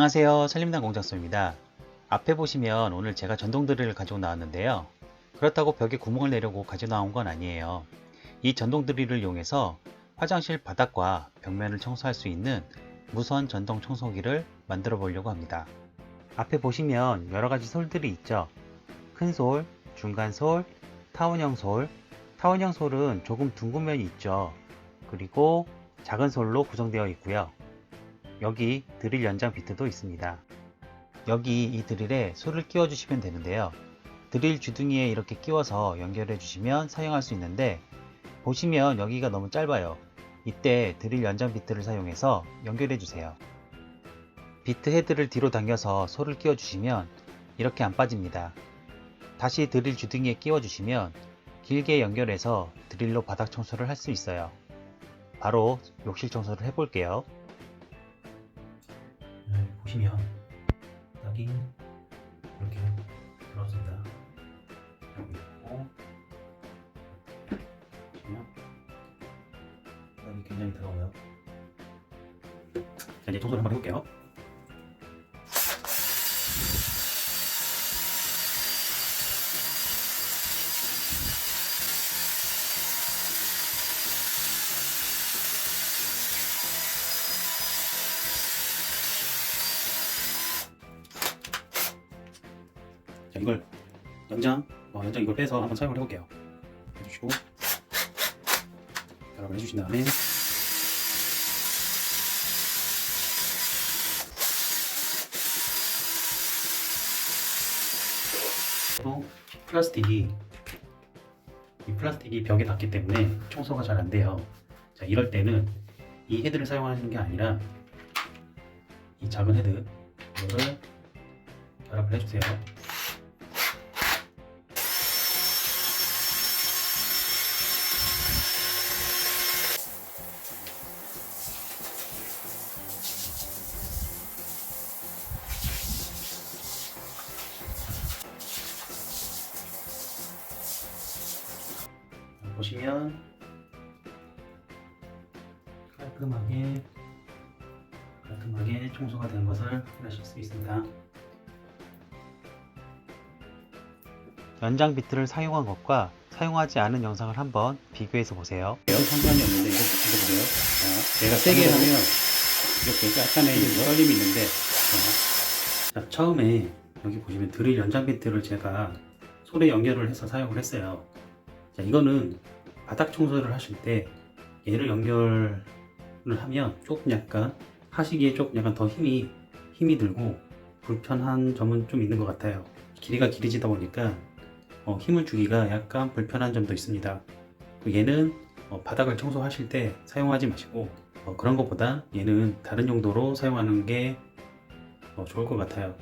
안녕하세요, 살림당 공작소입니다. 앞에 보시면 오늘 제가 전동 드릴을 가지고 나왔는데요. 그렇다고 벽에 구멍을 내려고 가지고 나온 건 아니에요. 이 전동 드릴을 이용해서 화장실 바닥과 벽면을 청소할 수 있는 무선 전동 청소기를 만들어 보려고 합니다. 앞에 보시면 여러가지 솔들이 있죠. 큰 솔, 중간 솔, 타원형 솔. 타원형 솔은 조금 둥근 면이 있죠. 그리고 작은 솔로 구성되어 있고요. 여기 드릴 연장 비트도 있습니다. 여기 이 드릴에 솔을 끼워 주시면 되는데요. 드릴 주둥이에 이렇게 끼워서 연결해 주시면 사용할 수 있는데, 보시면 여기가 너무 짧아요. 이때 드릴 연장 비트를 사용해서 연결해 주세요. 비트 헤드를 뒤로 당겨서 솔을 끼워 주시면 이렇게 안 빠집니다. 다시 드릴 주둥이에 끼워 주시면 길게 연결해서 드릴로 바닥 청소를 할 수 있어요. 바로 욕실 청소를 해 볼게요. 보시면 바닥이 이렇게 들어왔습니다. 여기 있고, 보시면 바닥이 굉장히 더러워요. 자, 이제 청소를 한번 해볼게요. 자, 이걸 연장 이걸 빼서 한번 사용을 해볼게요. 해주시고 결합을 해주신 다음에 또 플라스틱이 벽에 닿기 때문에 청소가 잘 안 돼요. 자, 이럴 때는 이 헤드를 사용하는 게 아니라 이 작은 헤드 이거를 결합을 해주세요. 보시면 깔끔하게 청소가 된 것을 확인하실 수 있습니다. 연장 비트를 사용한 것과 사용하지 않은 영상을 한번 비교해서 보세요. 상관이 없는데 이거 보세요. 내가 세게 하면 이렇게 약간의 떨림이 있는데, 자, 처음에 여기 보시면 드릴 연장 비트를 제가 솔에 연결을 해서 사용을 했어요. 자, 이거는 바닥 청소를 하실 때 얘를 연결을 하면 조금 약간 하시기에 조금 약간 더 힘이 들고 불편한 점은 좀 있는 것 같아요. 길이가 길어지다 보니까 힘을 주기가 약간 불편한 점도 있습니다. 얘는 바닥을 청소하실 때 사용하지 마시고 그런 것보다 얘는 다른 용도로 사용하는 게 좋을 것 같아요.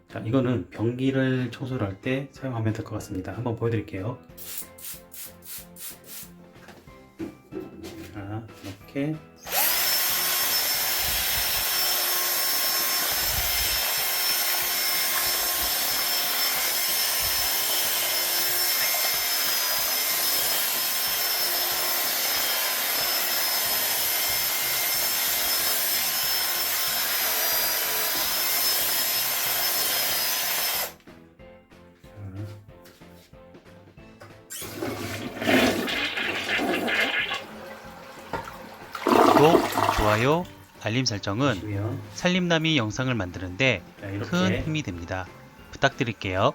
자, 이거는 변기를 청소를 할 때 사용하면 될 것 같습니다. 한번 보여드릴게요. 자, 이렇게 구독, 좋아요, 알림 설정은 보시면 살림남이 영상을 만드는데 큰 이렇게 힘이 됩니다. 부탁드릴게요.